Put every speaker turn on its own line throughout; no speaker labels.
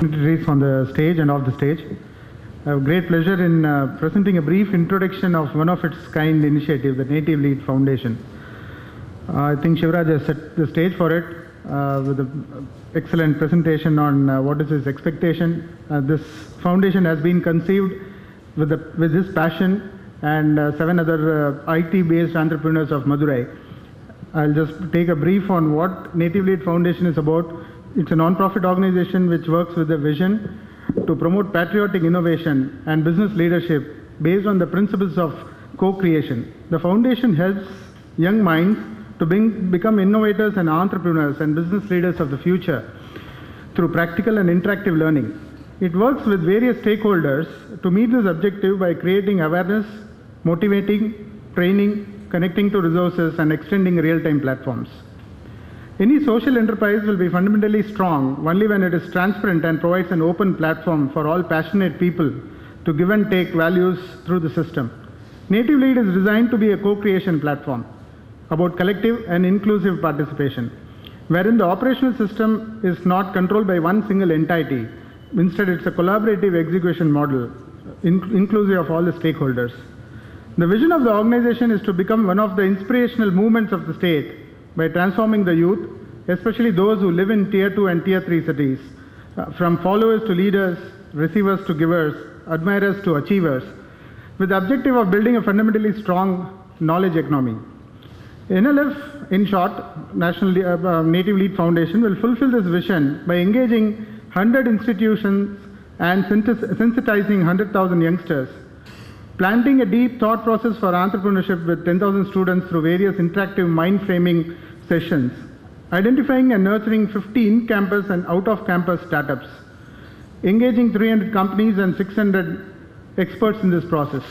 dignitaries on the stage and off the stage. I have great pleasure in presenting a brief introduction of one of its kind initiative, the NativeLead Foundation. I think Shivraj has set the stage for it with an excellent presentation on what is his expectation. This foundation has been conceived with his passion and 7 other IT-based entrepreneurs of Madurai. I'll just take a brief on what NativeLead Foundation is about. It's a non-profit organization which works with a vision to promote patriotic innovation and business leadership based on the principles of co-creation. The foundation helps young minds to become innovators and entrepreneurs and business leaders of the future through practical and interactive learning. It works with various stakeholders to meet this objective by creating awareness, motivating, training, connecting to resources, and extending real-time platforms. Any social enterprise will be fundamentally strong only when it is transparent and provides an open platform for all passionate people to give and take values through the system. NativeLead is designed to be a co-creation platform about collective and inclusive participation, wherein the operational system is not controlled by one single entity. Instead, it's a collaborative execution model, inclusive of all the stakeholders. The vision of the organization is to become one of the inspirational movements of the state by transforming the youth, especially those who live in Tier 2 and Tier 3 cities, from followers to leaders, receivers to givers, admirers to achievers, with the objective of building a fundamentally strong knowledge economy. NLF, in short, NativeLead Foundation, will fulfill this vision by engaging 100 institutions and sensitizing 100,000 youngsters, planting a deep thought process for entrepreneurship with 10,000 students through various interactive mind-framing sessions, identifying and nurturing 50 in-campus and out-of-campus startups, engaging 300 companies and 600 experts in this process.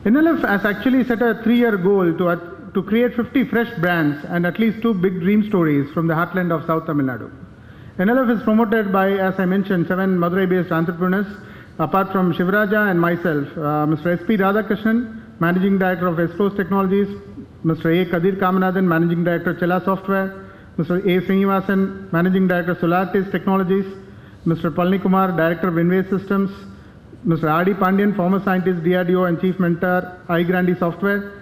NLF has actually set a 3-year goal to create 50 fresh brands and at least 2 big dream stories from the heartland of South Tamil Nadu. NLF is promoted by, as I mentioned, 7 Madurai-based entrepreneurs. Apart from Shivraja and myself, Mr. S.P. Radhakrishnan, Managing Director of Escrows Technologies, Mr. A. Kadir Kamanathan, Managing Director, Chela Software, Mr. A. Srinivasan, Managing Director, Solaris Technologies, Mr. Palni Kumar, Director of Inway Systems, Mr. R.D. Pandian, former scientist, DRDO and Chief Mentor, iGrandi Software.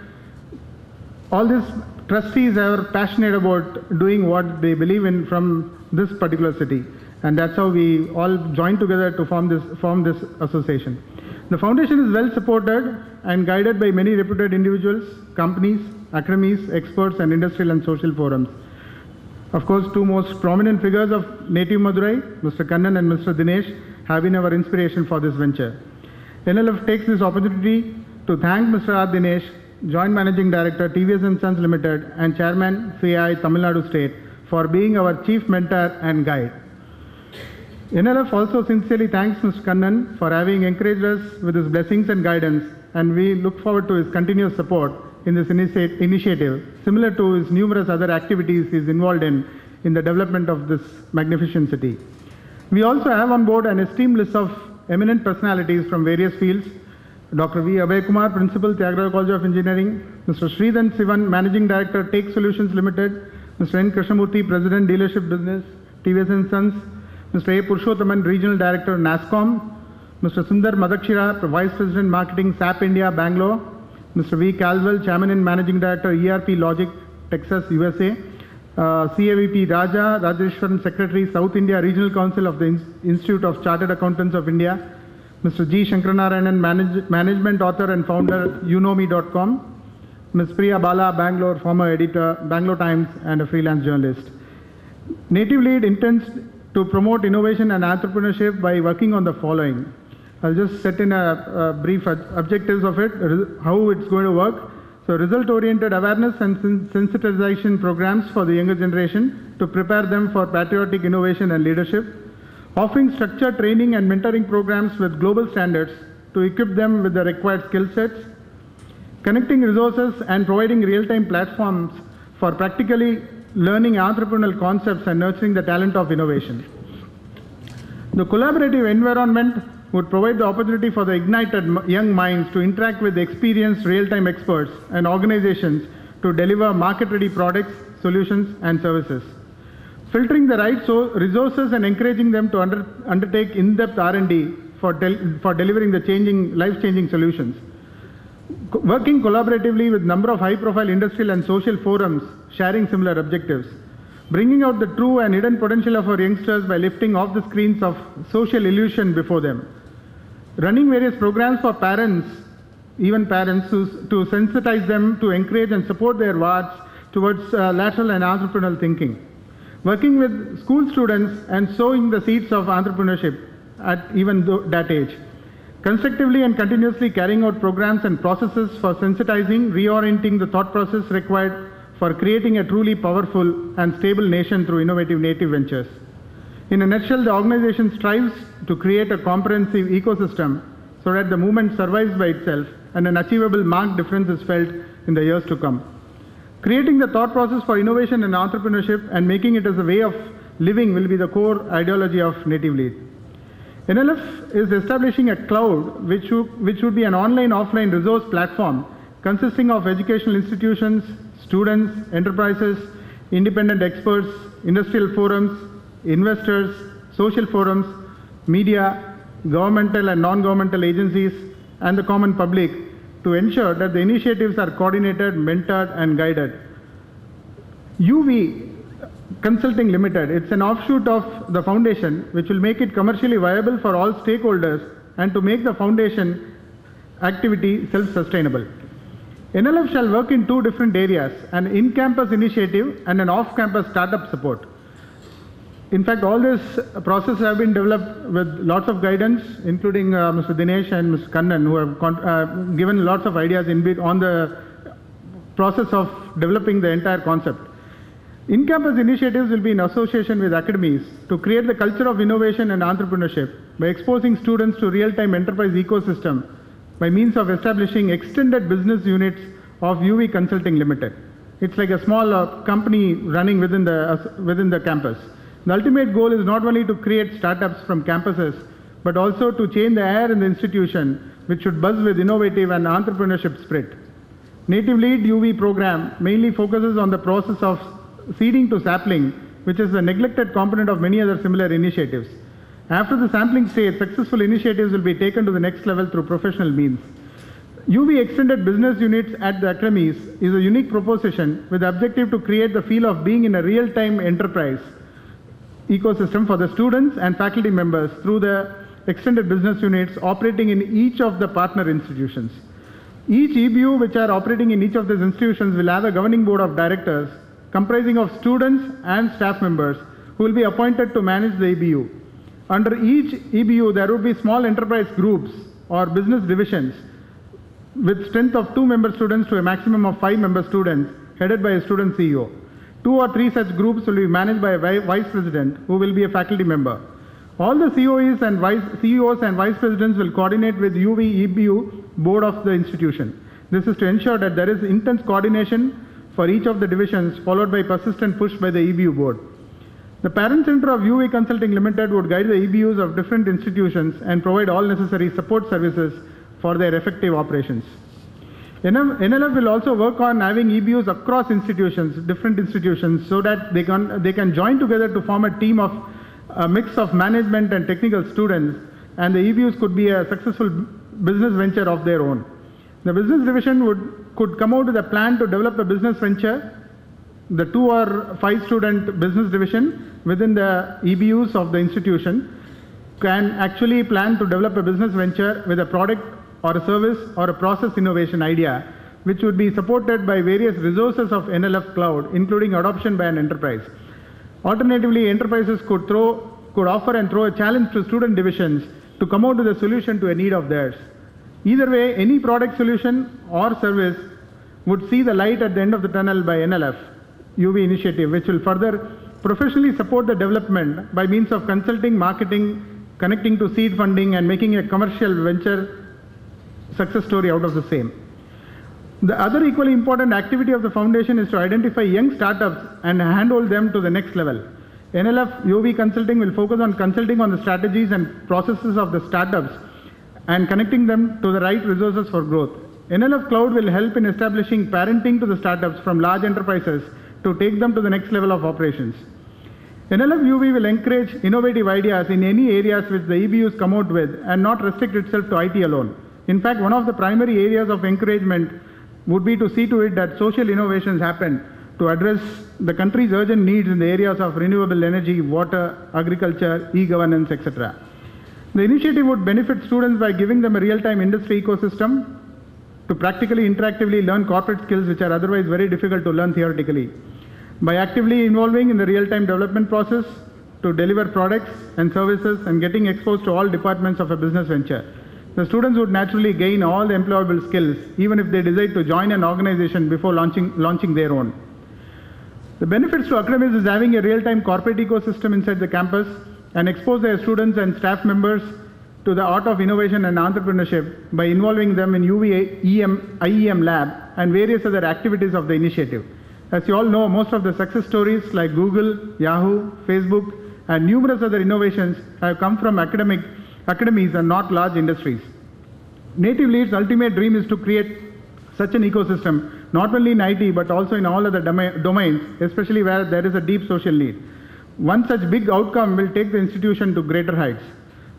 All these trustees are passionate about doing what they believe in from this particular city. And that's how we all joined together to form this association. The foundation is well supported and guided by many reputed individuals, companies, academies, experts, and industrial and social forums. Of course, 2 most prominent figures of Native Madurai, Mr. Kannan and Mr. Dinesh, have been our inspiration for this venture. NLF takes this opportunity to thank Mr. R. Dinesh, Joint Managing Director, TVS & Sons Limited, and Chairman, CI, Tamil Nadu State, for being our chief mentor and guide. NLF also sincerely thanks Mr. Kannan for having encouraged us with his blessings and guidance, and we look forward to his continuous support in this initiative, similar to his numerous other activities he is involved in the development of this magnificent city. We also have on board an esteemed list of eminent personalities from various fields: Dr. V. Abhay Kumar, Principal, Tyagaraja College of Engineering; Mr. Sridhan Sivan, Managing Director, Take Solutions Limited; Mr. N. Krishnamurthy, President, Dealership Business, TVS & Sons; Mr. A. Purushothaman, Regional Director, NASCOM; Mr. Sundar Madakshira, Vice President, Marketing, SAP India, Bangalore; Mr. V. Caldwell, Chairman and Managing Director, ERP Logic, Texas, USA; CAVP Raja Rajeshwaran, Secretary, South India Regional Council of the Institute of Chartered Accountants of India; Mr. G. Shankaranarayanan, Management Author and Founder, YouKnowMe.com; Ms. Priya Bala, Bangalore, former editor, Bangalore Times, and a freelance journalist. NativeLead intends to promote innovation and entrepreneurship by working on the following. I'll just set in a brief objectives of it, how it's going to work. So result-oriented awareness and sensitization programs for the younger generation to prepare them for patriotic innovation and leadership. Offering structured training and mentoring programs with global standards to equip them with the required skill sets. Connecting resources and providing real-time platforms for practically learning entrepreneurial concepts and nurturing the talent of innovation. The collaborative environment would provide the opportunity for the ignited young minds to interact with experienced real-time experts and organizations to deliver market-ready products, solutions, and services. filtering the right resources and encouraging them to undertake in-depth R&D for delivering the life-changing solutions. Working collaboratively with a number of high-profile industrial and social forums sharing similar objectives. Bringing out the true and hidden potential of our youngsters by lifting off the screens of social illusion before them. Running various programs for parents, even parents, to sensitize them to encourage and support their wards towards lateral and entrepreneurial thinking. Working with school students and sowing the seeds of entrepreneurship at even that age. Constructively and continuously carrying out programs and processes for sensitizing, reorienting the thought process required for creating a truly powerful and stable nation through innovative native ventures. In a nutshell, the organization strives to create a comprehensive ecosystem so that the movement survives by itself and an achievable marked difference is felt in the years to come. Creating the thought process for innovation and entrepreneurship and making it as a way of living will be the core ideology of NativeLead. NLF is establishing a cloud which would be an online-offline resource platform consisting of educational institutions, students, enterprises, independent experts, industrial forums, investors, social forums, media, governmental and non-governmental agencies, and the common public to ensure that the initiatives are coordinated, mentored, and guided. UV Consulting Limited, it's an offshoot of the foundation which will make it commercially viable for all stakeholders and to make the foundation activity self-sustainable. NLF shall work in two different areas, an in-campus initiative and an off-campus startup support. In fact, all this process have been developed with lots of guidance, including Mr. Dinesh and Mr. Kannan, who have given lots of ideas on the process of developing the entire concept. In-campus initiatives will be in association with academies to create the culture of innovation and entrepreneurship by exposing students to real-time enterprise ecosystem by means of establishing extended business units of UV Consulting Limited. It's like a small company running within the campus. The ultimate goal is not only to create startups from campuses, but also to change the air in the institution, which should buzz with innovative and entrepreneurship spirit. NativeLead UV program mainly focuses on the process of seeding to sapling, which is the neglected component of many other similar initiatives. After the sampling stage, successful initiatives will be taken to the next level through professional means. UV Extended Business Units at the academies is a unique proposition with the objective to create the feel of being in a real-time enterprise ecosystem for the students and faculty members through the extended business units operating in each of the partner institutions. Each EBU which are operating in each of these institutions will have a governing board of directors comprising of students and staff members who will be appointed to manage the EBU. Under each EBU, there will be small enterprise groups or business divisions with strength of 2 member students to a maximum of 5 member students headed by a student CEO. 2 or 3 such groups will be managed by a vice president who will be a faculty member. All the CEOs and vice presidents will coordinate with UV EBU board of the institution. This is to ensure that there is intense coordination for each of the divisions, followed by persistent push by the EBU board. The parent center of UV Consulting Limited would guide the EBUs of different institutions and provide all necessary support services for their effective operations. NLF will also work on having EBUs across institutions, different institutions, so that they can join together to form a team of a mix of management and technical students, and the EBUs could be a successful business venture of their own. The business division could come out with a plan to develop a business venture. The 2 or 5 student business division within the EBUs of the institution can actually plan to develop a business venture with a product or a service or a process innovation idea, which would be supported by various resources of NLF Cloud, including adoption by an enterprise. Alternatively, enterprises could offer and throw a challenge to student divisions to come out with a solution to a need of theirs. Either way, any product solution or service would see the light at the end of the tunnel by NLF UV initiative, which will further professionally support the development by means of consulting, marketing, connecting to seed funding, and making a commercial venture success story out of the same. The other equally important activity of the foundation is to identify young startups and handhold them to the next level. NLF UV Consulting will focus on consulting on the strategies and processes of the startups and connecting them to the right resources for growth. NLF Cloud will help in establishing parenting to the startups from large enterprises to take them to the next level of operations. NLF-UV will encourage innovative ideas in any areas which the EBUs come out with and not restrict itself to IT alone. In fact, one of the primary areas of encouragement would be to see to it that social innovations happen to address the country's urgent needs in the areas of renewable energy, water, agriculture, e-governance, etc. The initiative would benefit students by giving them a real-time industry ecosystem to practically, interactively learn corporate skills which are otherwise very difficult to learn theoretically. By actively involving in the real-time development process to deliver products and services and getting exposed to all departments of a business venture, the students would naturally gain all the employable skills even if they decide to join an organization before launching their own. The benefits to academics is having a real-time corporate ecosystem inside the campus and expose their students and staff members to the art of innovation and entrepreneurship by involving them in IEM lab and various other activities of the initiative. As you all know, most of the success stories like Google, Yahoo, Facebook, and numerous other innovations have come from academies and not large industries. NativeLead's ultimate dream is to create such an ecosystem, not only in IT, but also in all other domains, especially where there is a deep social need. One such big outcome will take the institution to greater heights.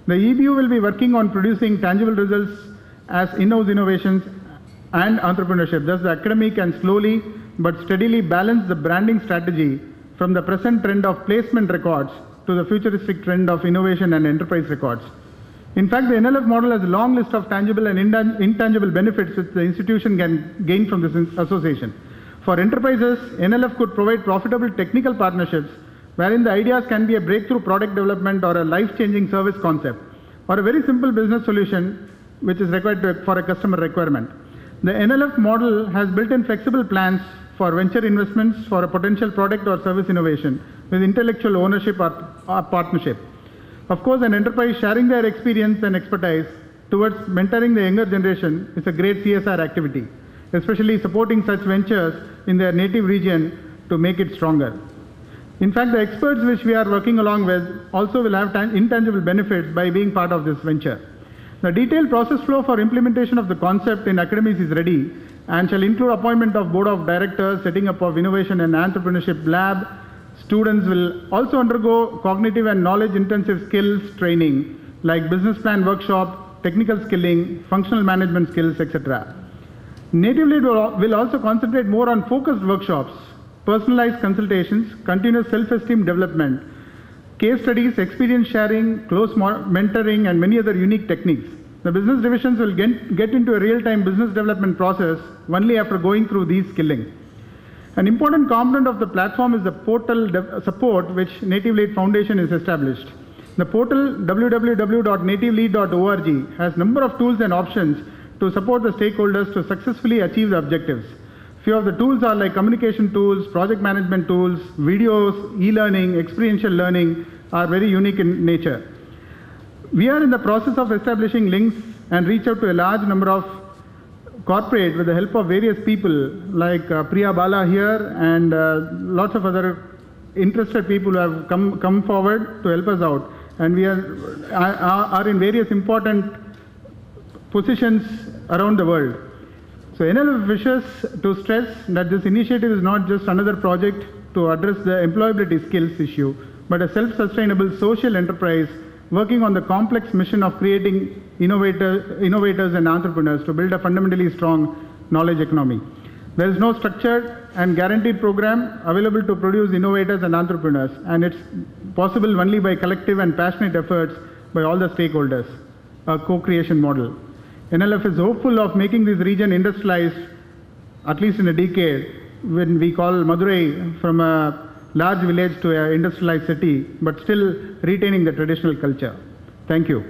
The EBU will be working on producing tangible results as in-house innovations and entrepreneurship. Thus, the academy can slowly but steadily balance the branding strategy from the present trend of placement records to the futuristic trend of innovation and enterprise records. In fact, the NLF model has a long list of tangible and intangible benefits which the institution can gain from this association. For enterprises, NLF could provide profitable technical partnerships wherein the ideas can be a breakthrough product development or a life-changing service concept or a very simple business solution which is required for a customer requirement. The NLF model has built-in flexible plans for venture investments for a potential product or service innovation with intellectual ownership or partnership. Of course, an enterprise sharing their experience and expertise towards mentoring the younger generation is a great CSR activity, especially supporting such ventures in their native region to make it stronger. In fact, the experts which we are working along with also will have intangible benefits by being part of this venture. The detailed process flow for implementation of the concept in academies is ready and shall include appointment of board of directors, setting up of innovation and entrepreneurship lab. Students will also undergo cognitive and knowledge intensive skills training like business plan workshop, technical skilling, functional management skills, etc. NativeLead will also concentrate more on focused workshops, personalized consultations, continuous self-esteem development, case studies, experience sharing, close mentoring, and many other unique techniques. The business divisions will get into a real-time business development process only after going through these skilling. An important component of the platform is the portal support which NativeLead Foundation is established. The portal www.nativelead.org has a number of tools and options to support the stakeholders to successfully achieve the objectives. Few of the tools are like communication tools, project management tools, videos, e-learning, experiential learning are very unique in nature. We are in the process of establishing links and reach out to a large number of corporate with the help of various people like Priya Bala here and lots of other interested people who have come forward to help us out. And we are in various important positions around the world. So NLF wishes to stress that this initiative is not just another project to address the employability skills issue, but a self-sustainable social enterprise working on the complex mission of creating innovators and entrepreneurs to build a fundamentally strong knowledge economy. There is no structured and guaranteed program available to produce innovators and entrepreneurs, and it's possible only by collective and passionate efforts by all the stakeholders, a co-creation model. NLF is hopeful of making this region industrialized at least in a decade, when we call Madurai from a large village to an industrialized city, but still retaining the traditional culture. Thank you.